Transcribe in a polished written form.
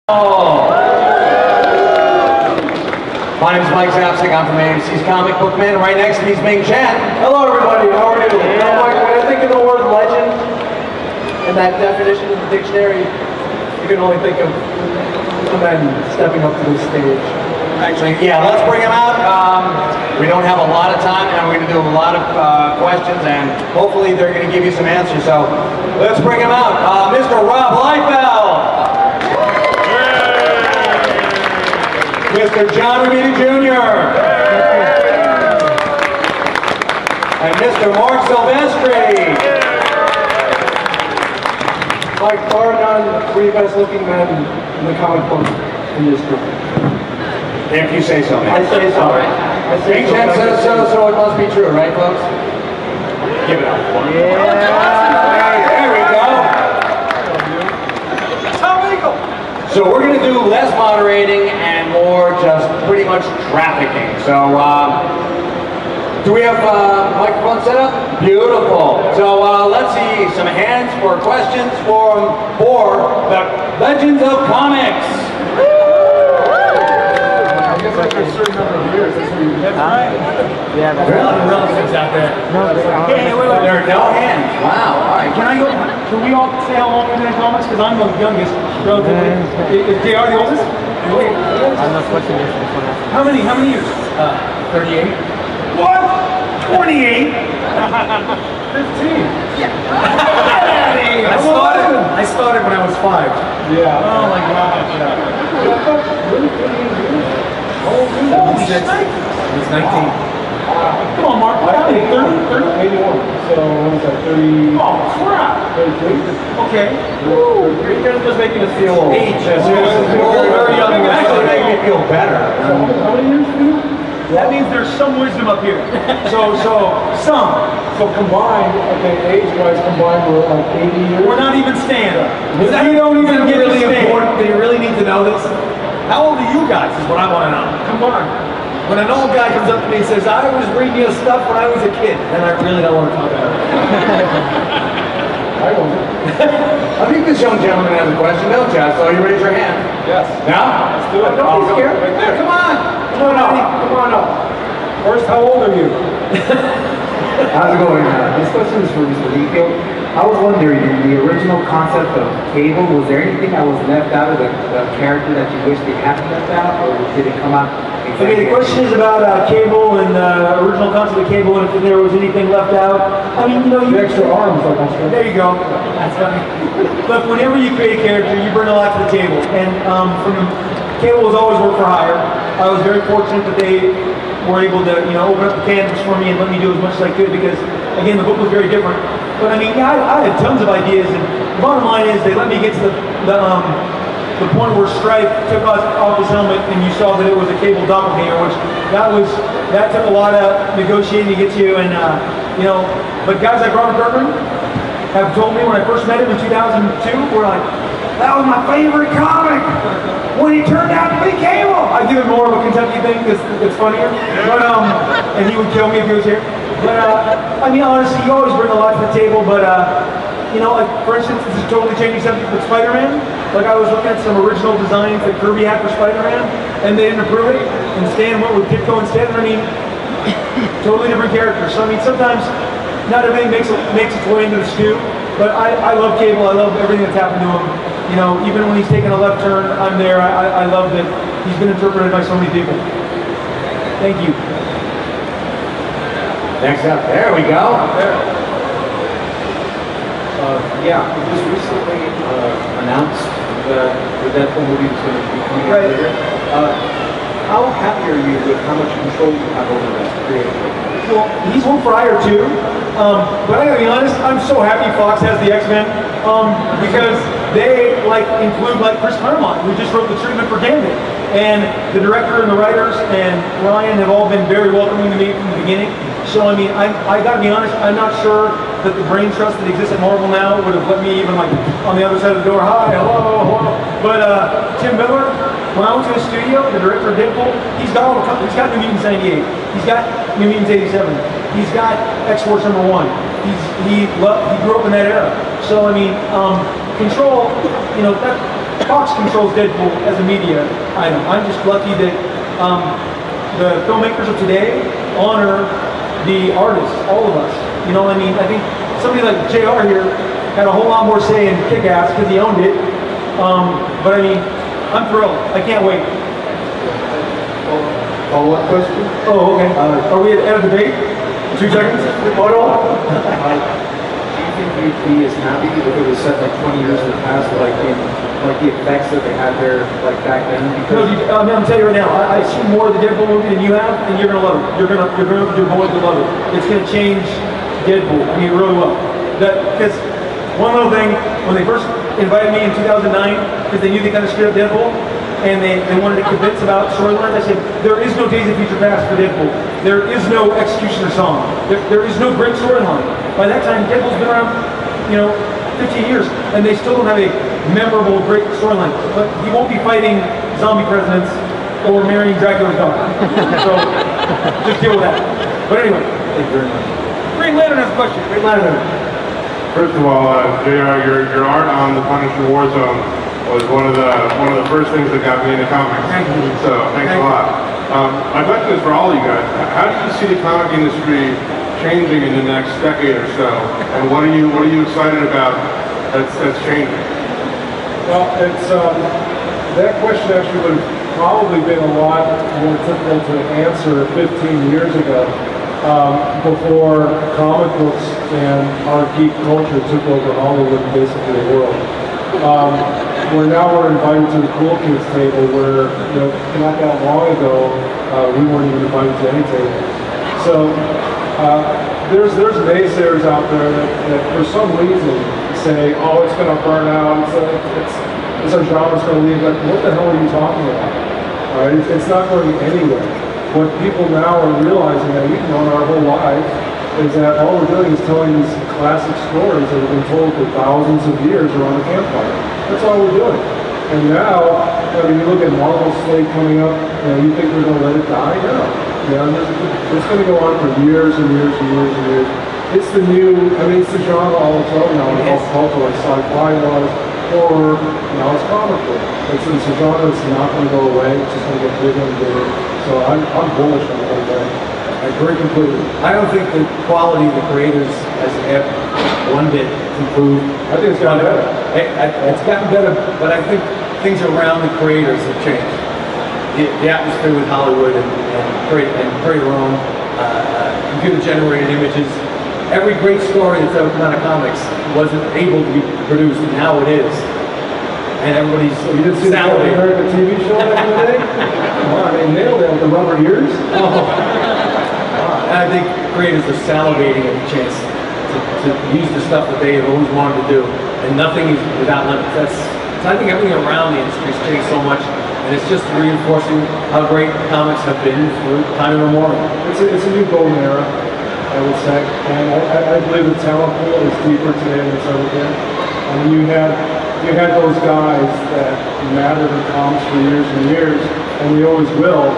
Oh. My name is Mike Zapsik. I'm from AMC's Comic Book Man. Right next to me is Ming Chen. Hello, everybody. How are you? Mike, when I think of the word legend and that definition in the dictionary, you can only think of the men stepping up to the stage. Actually, yeah, let's bring him out. We don't have a lot of time, and we're going to do a lot of questions, and hopefully they're going to give you some answers. So let's bring him out. Mr. Rob Liefeld. Mr. John Romita Jr. And Mr. Mark Silvestry. Like part1, three best looking men in the comic book industry. If you say so, man. I say so. I say so. Chen says so it must be true, right, folks? Give it up. Yeah. There we go. So we're going to do less moderating and more just pretty much trafficking. So do we have microphone set up? Beautiful. So let's see some hands for questions for the Legends of Comics. I guess after a certain number of years, that's what you get. Yeah, there's a lot of relatives out there. Wait. There are no hands. Wow. All right. Can we all say how long we've been in comics? Because I'm the youngest, relatively. Is JR the oldest? I'm not watching this before that. How many years? 38. What? 28? 15. Yeah. I started when I was 5. Yeah. Oh my God. Holy shit. I was 19. Come on, Mark. How many? 30? 81. So, what is that, 30? Oh, crap. 33? Okay. You're just making us feel old. Age. Yes, very young. Actually, make me feel better. So, how many years do you? That means there's some wisdom up here. So combined, okay, age-wise combined, we're like 80 years. we're not even staying. You don't even get really to stay. important. Do you really need to know this? How old are you guys is what I want to know. Combined. When an old guy comes up to me and says, I was reading your stuff when I was a kid, then I really don't want to talk about it. I wasn't. I think this young gentleman has a question, don't you? I saw you raise your hand. Yes. No? Let's do it. Don't be scared. Right there. Come on. Come on up. Come on up. First, how old are you? How's it going? This question is for Mr. Liefield. I was wondering, in the original concept of Cable, was there anything that was left out of the character that you wish they hadn't left out, or did it come out exactly? Okay, the question is about Cable and the original concept of Cable, and if there was anything left out. I mean, you know, The extra arms, like I said. There you go. That's funny. Look, whenever you create a character, you bring a lot to the table. And Cable has always worked for hire. I was very fortunate that they were able to, open up the canvas for me and let me do as much as I could because, again, the book was very different. But I mean, yeah, I had tons of ideas, and the bottom line is they let me get to the point where Stripe took off his helmet, and you saw that it was a Cable doppelganger, which that took a lot of negotiating to get to, and but guys like Robert Kirkman have told me when I first met him in 2002, we're like, that was my favorite comic when he turned out to be Cable. I give it more of a Kentucky thing because it's funnier, but and he would kill me if he was here. But I mean, honestly, you always bring a lot to the table. But like for instance, this is totally changing subject with Spider-Man. Like I was looking at some original designs that Kirby had for Spider-Man, and they didn't approve it, and Stan went with Ditko instead. I mean, totally different characters. So I mean, sometimes not everything makes its way into the stew. But I love Cable. I love everything that's happened to him. Even when he's taken a left turn, I'm there. I love that he's been interpreted by so many people. Thank you. Next up. There we go. Yeah, it was recently announced that the Deadpool movie was going to be coming out later. How happy are you with how much control you have over that creatively? Well, he's one for hire too. But I gotta be honest, I'm so happy Fox has the X-Men because they include Chris Claremont, who just wrote the treatment for Gambit, and the director and the writers and Ryan have all been very welcoming to me from the beginning. So I mean, I gotta be honest, I'm not sure that the brain trust that exists at Marvel now would have let me even on the other side of the door, hi, hello. But Tim Miller, when I went to his studio, the director of Deadpool, he's got he's got New Mutants 98, he's got New Mutants 87, he's got X-Force #1. He grew up in that era. So I mean, Control, Fox controls Deadpool as a media item. I'm just lucky that the filmmakers of today honor the artists, all of us. You know, I mean, I think somebody like JR here had a whole lot more say in Kick-Ass because he owned it. But I mean, I'm thrilled. I can't wait. Follow-up question? Oh, okay. Are we at a debate? 2 seconds? Photo? Do you think you'd be as happy if it was set like 20 years in the past, like the effects that they had there, like back then? No, I'm telling you right now, I've seen more of the Deadpool movie than you have, and you're gonna love it. You're going to love it. It's gonna change Deadpool. I mean, really well. Because one little thing, when they first invited me in 2009, because they knew they kind of screwed up Deadpool, and they wanted to convince about storylines, I said, there is no Days of Future Past for Deadpool. There is no Executioner song. There is no great storyline. By that time, Deadpool's been around, 15 years, and they still don't have a memorable, great storyline. But he won't be fighting zombie presidents or marrying Dracula's daughter. So, just deal with that. But anyway. Thank you very much. Green Lantern has a question. Green Lantern. First of all, JR, your art on the Punisher Warzone was one of the first things that got me into comics. Thank you. So thanks a lot. My question is for all of you guys. How do you see the comic industry changing in the next decade or so? And what are you excited about that's changing? Well, it's that question actually would have probably been a lot more difficult to answer 15 years ago, before comic books and our geek culture took over Hollywood and basically the world. Where now we're invited to the cool kids table, where not that long ago we weren't even invited to any table. So there's naysayers out there that for some reason say, oh, it's going to burn out, it's our genre's going to leave. Like, what the hell are you talking about? All right, it's not going anywhere. What people now are realizing that we've known our whole lives is that all we're doing is telling these classic stories that have been told for thousands of years around the campfire. That's all we're doing. And now, when you look at Marvel Slate coming up, you think we're going to let it die? No. It's going to go on for years and years and years and years. It's the new, it's the genre all its own now. It's all culture, like sci-fi was, horror, now it's comic book. It's a genre that's not going to go away. It's just going to get bigger and bigger. So I'm bullish on the whole thing. I agree completely. I don't think the quality of the creators has ever one bit improved. I think it's gotten better. It's gotten better, but I think things around the creators have changed. The atmosphere with Hollywood and create your own computer-generated images. Every great story that's ever come out of comics wasn't able to be produced, and now it is. And everybody's You didn't see the Captain salivating. America TV show the other day? Come on, they nailed it with the rubber ears. And I think creators are salivating at the chance to use the stuff that they have always wanted to do, and nothing is without limits. So I think everything around the industry has changed so much, and it's just reinforcing how great comics have been for time immemorial. It's a new golden era, I would say. And I believe the talent pool is deeper today than it's ever been. I mean, you had those guys that mattered in comics for years and years, and we always will.